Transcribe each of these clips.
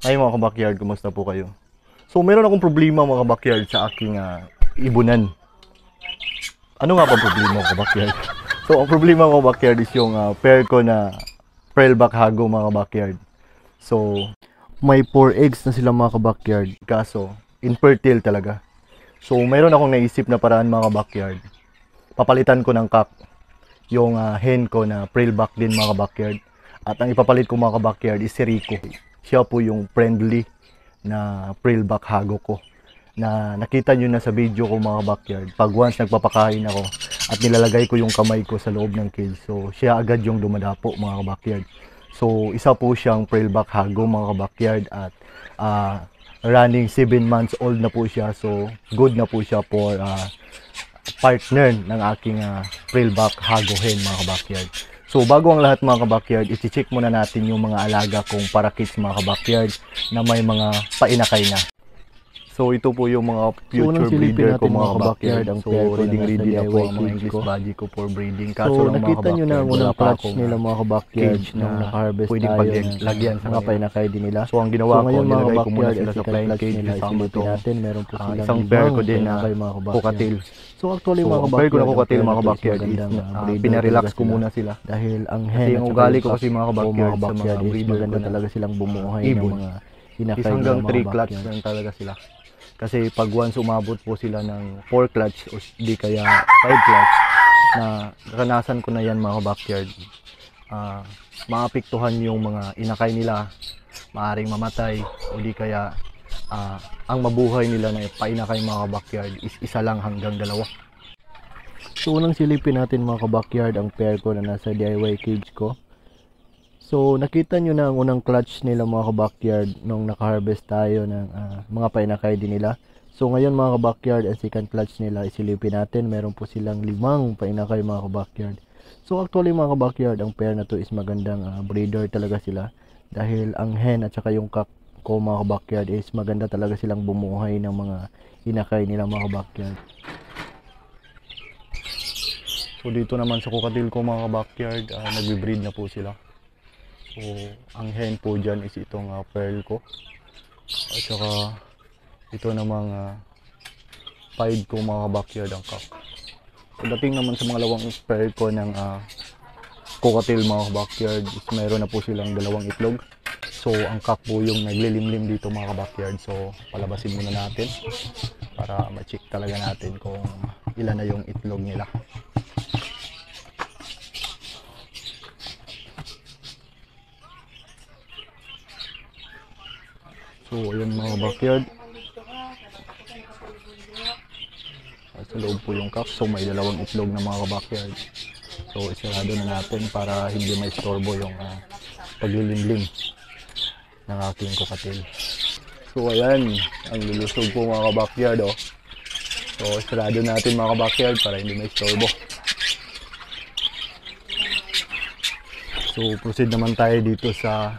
Ay mga kabakyard, kumusta po kayo? So meron akong problema mga kabakyard sa aking ibunan. Ano nga ba problema mga kabakyard? So ang problema mga kabakyard is yung pair ko na pearlback hago mga kabakyard. So may 4 eggs na sila mga kabakyard. Kaso infertile talaga. So meron akong naisip na paraan mga kabakyard. Papalitan ko ng cock yung hen ko na pearlback din mga kabakyard. At ang ipapalit ko mga kabakyard is si Rico. Siya po yung friendly na pearlback hago ko na nakita nyo na sa video ko mga backyard. Pag once nagpapakain ako at nilalagay ko yung kamay ko sa loob ng cage, so siya agad yung dumadapo mga backyard. So isa po siyang pearlback hago mga backyard at running 7 months old na po siya, so good na po siya for partner ng aking pearlback hago hen mga backyard. So bago ang lahat mga kabakyard, i-check muna natin yung mga alaga kong parakits mga kabakyard na may mga painakay na. So ito po yung mga future breeder ko mga kabakyard. So ready na po ang mga English Badgie ko for breeding. Kaso lang mga nakita nyo na ang unang clutch nila mga kabakyard nung naka-harvest pwedeng tayo paglagyan sa mga painakay din nila. So ang ginawa ko, ngayon mga nilagay ko muna kabakyard, sila sa flying cage kasama isilipin natin, meron po silang isang pair ko din na mga kabakyard. cockatiel. So actually So mga ang pair ko na kabakyard, cockatiel mga kabakyard is pinarelax ko muna sila. Dahil ang Kasi hen yung ugali ko kasi mga kabakyard sa mga is breeder ko maganda na talaga silang bumuhay ng ibon. mga Is inakay hanggang ng 3 mga clutch backyard. lang talaga sila. Kasi pag once umabot po sila ng 4 clutch o di kaya 5 clutch, na karanasan ko na yan mga backyard, maapektuhan yung mga inakay nila, maaring mamatay o di kaya ang mabuhay nila na painakay mga backyard is isa lang hanggang 2. So unang silipin natin mga kabakyard ang pair ko na nasa DIY cage ko. So nakita nyo na ang unang clutch nila mga kabakyard nung naka-harvest tayo ng mga painakay din nila. So ngayon mga kabakyard, ang second clutch nila isilipin natin. Meron po silang 5 painakay mga kabakyard. So actually mga kabakyard, ang pair na to is magandang breeder talaga sila. Dahil ang hen at saka yung cock ko mga kabakyard is maganda talaga silang bumuhay ng mga inakay nila mga kabakyard. So dito naman sa cockatiel ko mga backyard, nagbe-breed na po sila. So ang hen po dyan is itong pearl ko. At saka ito namang 5 ko mga backyard ang cock. Pagdating naman sa mga lawang pair ko ng cockatiel mga backyard is mayroon na po silang 2 itlog. So ang cock po yung naglilimlim dito mga backyard. So palabasin muna natin para ma-check talaga natin kung ilan na yung itlog nila. So ayun mga backyard, sa loob po yung cock. So may 2 itlog na mga backyard. So isarado na natin para hindi maistorbo yung paglilimlim ng aking cockatiel. So ayan, ang lulusog po mga backyard oh. So isarado natin mga backyard para hindi maistorbo. So proceed naman tayo dito sa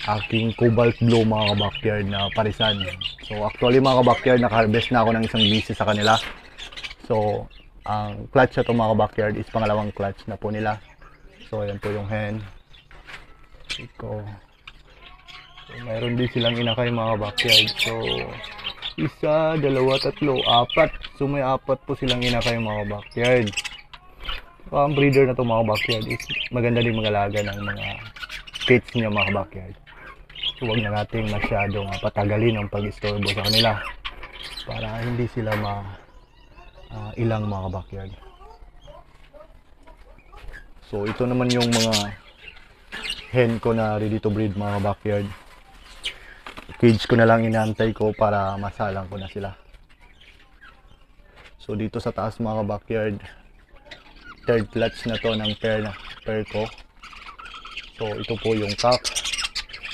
aking cobalt blue mga backyard na parisan. So actually mga backyard, naka-harvest na ako ng isang bisis sa kanila. So ang clutch na ito mga backyard is pangalawang clutch na po nila. So ayan po yung hen. So mayroon din silang inakay mga backyard. So 1, 2, 3, 4. So may 4 po silang inakay mga backyard. So ang breeder na ito mga backyard is maganda din mag-alaga ng mga cage niya mga backyard. So huwag na natin masyadong patagalin ang pag-istorbo sa kanila para hindi sila ilang mga backyard. So ito naman yung mga hen ko na ready to breed mga backyard. Cage ko na lang inaantay ko para masalang ko na sila. So dito sa taas mga backyard, 3rd clutch na to ng pair ko. So ito po yung cock.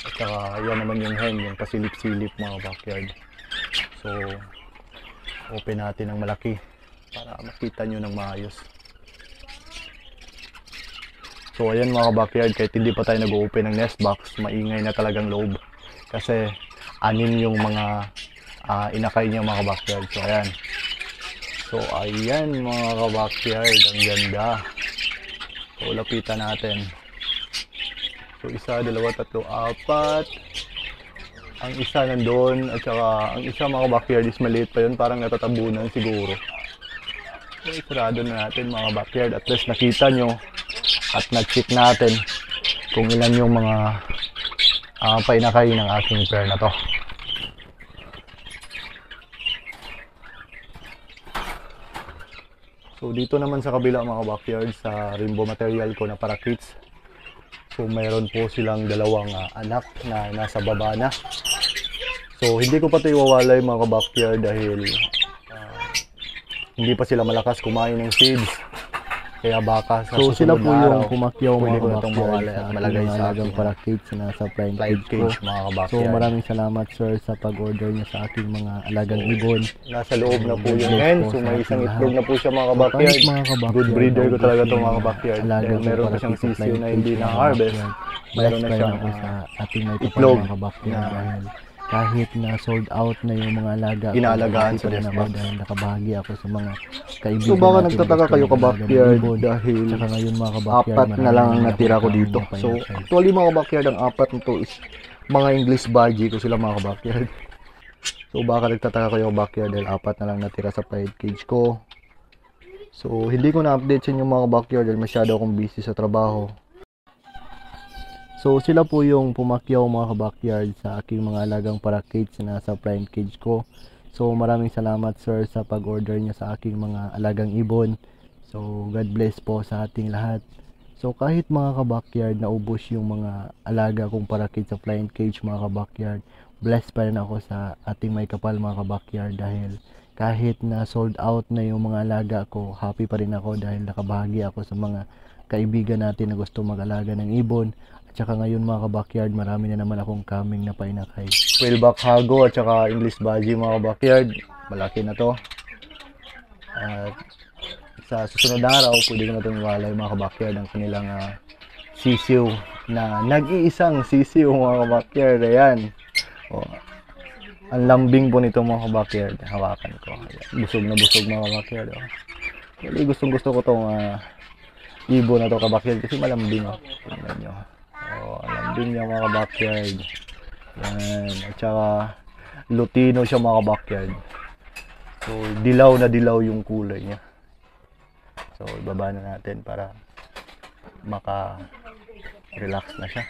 At saka yan naman yung hen, yung pasilip-silip mga backyard. So open natin ng malaki para makita nyo ng maayos. So ayan mga backyard, kahit hindi pa tayo nag-open ng nest box, maingay na talagang loob. Kasi 6 yung mga inakay niya mga backyard. So ayan. So ayan mga backyard, ang ganda. So lapitan natin. So 1, 2, 3, 4. Ang isa nandun, at saka ang isa mga backyard is maliit pa yun, parang natatabunan siguro. So, sarado na natin mga backyard. At least nakita nyo at na-check natin kung ilan yung mga painakay ng aking pair na to. So dito naman sa kabila mga backyard, sa rainbow material ko na parakeets. So mayroon po silang dalawang anak na nasa baba na. So hindi ko pa ito iwawalay mga backyard dahil hindi pa sila malakas kumain ng seeds. Kaya baka sa So sila susunod po na yung araw, pumakyaw pwede mga ko na itong kabakyan mawalay at sa malagay ating sa alagang aking parakeets na sa flying live cage ko. cage mga So backyard. maraming salamat sir sa pag-order niyo sa aking mga alagang ibon. Nasa loob na po yung Bless hen. po So sa may ating isang lahat. itlog na po siya mga So, backyard. kahit mga kabakyan, Good breeder ko naubos talaga yung itong mga mga backyard. alaga Dahil ko meron para pa siyang sa sisiyo flying na cage, hindi mga na-harvest. kabakyan. Meron Blessed na pa rin siyang ako sa ating may itlog mga kabakyan na dahil kahit na sold out na yung mga alaga ko, inaalagaan happy sa pa rin nest ako box. dahil nakabahagi ako sa mga kaibigan So baka natin nagtataka gusto kayo mag-alaga ng kabackyard ibon. dahil Tsaka ngayon mga kabakyan, apat na lang ang natira ko dito. So So, actually mga kabackyard, ang apat nito is mga English budgie ko sila mga kabackyard. So baka nagtataka kayo kabackyard dahil apat na lang natira sa pride cage ko. So hindi ko na-update sa inyo mga kabackyard dahil masyado akong busy sa trabaho. So sila po yung pumakyaw mga kabackyard sa aking mga alagang parakeets na nasa prime cage ko. So maraming salamat sir sa pag-order niyo sa aking mga alagang ibon. So God bless po sa ating lahat. So kahit mga kabackyard naubos yung mga alaga kong parakeets sa flying cage mga kabackyard, blessed pa rin ako sa ating may kapal mga kabackyard dahil kahit na sold out na yung mga alaga ko, happy pa rin ako dahil nakabahagi ako sa mga kaibigan natin na gusto mag-alaga ng ibon. At saka ngayon mga kabackyard, marami na naman akong kaming na painakay. Quillback Hago at saka English budgie mga kabackyard. Malaki na to. At sa susunod na araw, pwede ko na itong iwalay mga kabackyard ang kanilang sisiw na nag-iisang sisiw mga kabackyard. Ayan. O, ang lambing po nito mga kabackyard. Hawakan ko. Ayan. Busog na busog mga kabackyard. O. Really gustong gusto ko itong ibon na to kabackyard kasi malambing. O. Tingnan nyo. O, ang lambing niya mga kabackyard. Yan. At saka Lutino siya mga backyard. So dilaw na dilaw yung kulay niya. So ibaba na natin para maka-relax na siya.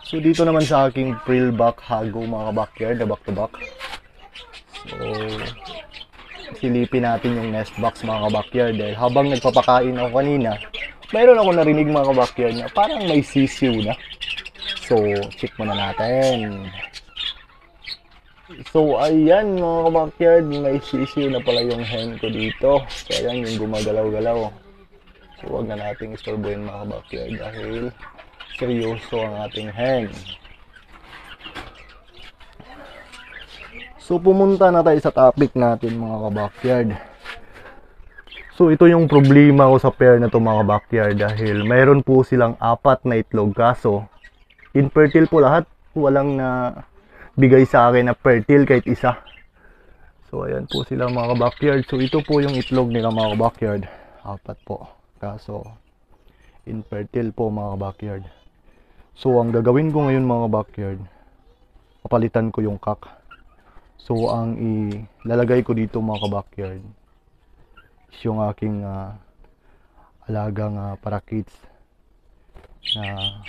So dito naman sa aking Quillback Hago mga backyard, na back to back. So silipin natin yung nest box mga backyard dahil habang nagpapakain ako kanina, mayroon ako narinig mga backyard na parang may sisiw na. So, check muna natin. So, ayan mga kabackyard, may sisiw na pala yung hen ko dito. So, ayan yung gumagalaw-galaw. So, huwag na nating istorbohin mga kabackyard dahil seryoso ang ating hen. So, pumunta na tayo sa topic natin mga kabackyard. So, ito yung problema ko sa pair na to mga kabackyard dahil mayroon po silang 4 na itlog kaso infertile po lahat. Walang na bigay sa akin na fertile kahit isa. So ayan po sila mga backyard. So ito po yung itlog nila mga backyard. 4 po. Kaso infertile po mga backyard. So ang gagawin ko ngayon mga backyard, papalitan ko yung cock. So ang ilalagay ko dito mga backyard is yung aking alagang parakeets na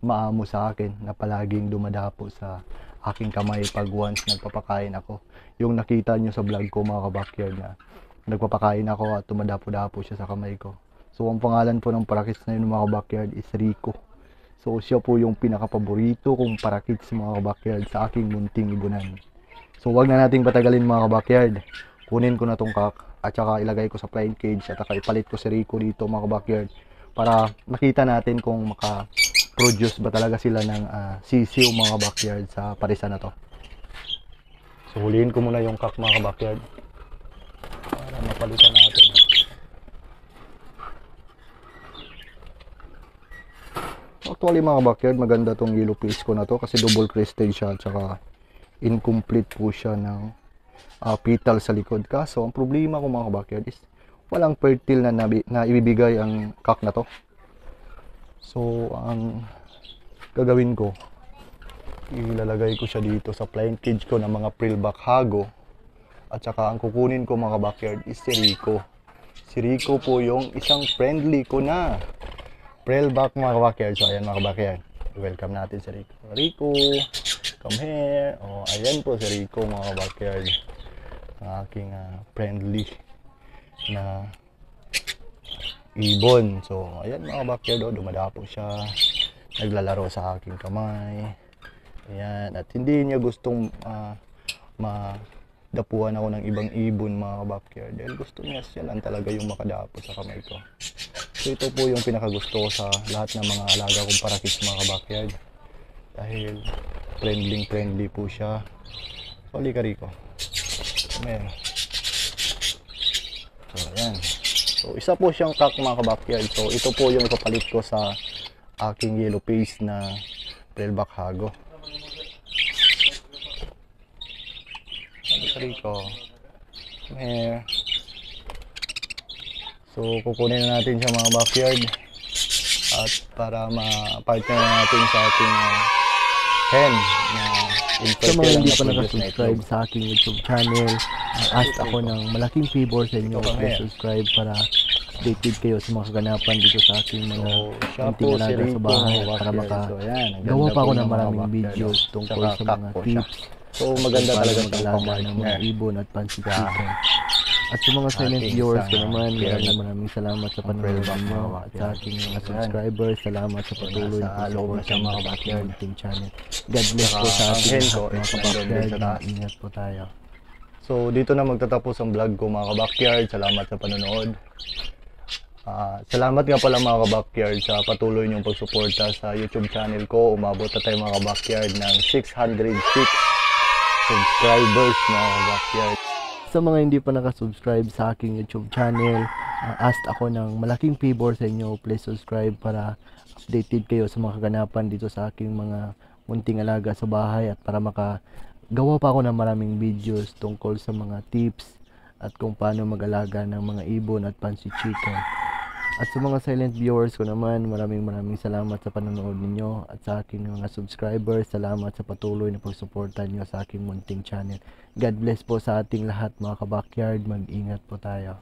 maamo sa akin na palaging dumadapo sa aking kamay pag once nagpapakain ako. Yung nakita nyo sa vlog ko mga kabackyard na nagpapakain ako at dumadapo-dapo siya sa kamay ko. So ang pangalan po ng parakeets na yun mga kabackyard is Rico. So siya po yung pinakapaborito kong parakeets mga kabackyard sa aking munting ibunan. So wag na nating patagalin mga kabackyard. Kunin ko na tong cock at saka ilagay ko sa flying cage at saka ipalit ko si Rico dito mga kabackyard para makita natin kung produce ba talaga sila ng sisiw mga backyard sa parisa na to. So huliin ko muna yung cock mga backyard para mapalitan natin. Actually mga backyard, maganda tong yellow face ko na to kasi double crested siya at saka incomplete po siya ng petal sa likod. Kaso ang problema ko mga backyard is walang fertile na ibibigay ang cock na to. So, ang gagawin ko, Ilalagay ko siya dito sa plain cage ko ng mga Prillback Hago. At saka ang kukunin ko mga backyard is si Rico. Si Rico po yung isang friendly ko na Prillback mga backyard. So ayan mga backyard, welcome natin si Rico. Rico, come here. Oh, ayan po si Rico mga backyard. Ang aking friendly na ibon. So ayan mga backyard, oh, dumadapo siya. Naglalaro sa aking kamay. Ayan, at hindi niya gustong madapuan ako ng ibang ibon mga backyard. Dahil gusto niya siya lang talaga yung makadapo sa kamay ko. So ito po yung pinakagusto ko sa lahat ng mga alaga kong parakits mga backyard. Dahil friendly po siya. So halika Rico. Ayan. So ayan. So isa po siyang cock mga backyard. So ito po yung ipapalit ko sa aking yellow face na Prillback Hago. Rico, come here. So kukunin na natin siya mga backyard at para ma-partner natin sa ating hen na Sa mga hindi pa nakasubscribe sa aking YouTube channel, ask ako ng malaking favor sa inyo. Please subscribe para updated kayo sa mga kaganapan dito sa aking mga munting alaga sa bahay para makagawa pa ako ng maraming videos tungkol sa mga tips. So maganda talaga siyang mag-alaga ng mga ibon at pansit chicken. At sa mga silent viewers ko naman, maraming salamat sa panonood ninyo. At sa aking mga subscribers, salamat sa patuloy na support sa mga backyard team channel. God bless po sa ating mga kabackyard. Ingat po tayo. So dito na magtatapos ang vlog ko mga kabackyard. Salamat sa panonood. Salamat nga pala mga kabackyard sa patuloy niyong pagsuporta sa YouTube channel ko. Umabot na tayo mga kabackyard ng 606 subscribers mga kabackyard. Sa mga hindi pa nakasubscribe sa aking YouTube channel, ask ako ng malaking favor sa inyo. Please subscribe para updated kayo sa mga kaganapan dito sa aking mga munting alaga sa bahay at para makagawa pa ako ng maraming videos tungkol sa mga tips at kung paano mag-alaga ng mga ibon at pansit chicken. At sa mga silent viewers ko naman, maraming salamat sa panonood ninyo. At sa aking mga subscribers, salamat sa patuloy na pagsuporta nyo sa aking munting channel. God bless po sa ating lahat mga kabackyard. Mag-ingat po tayo.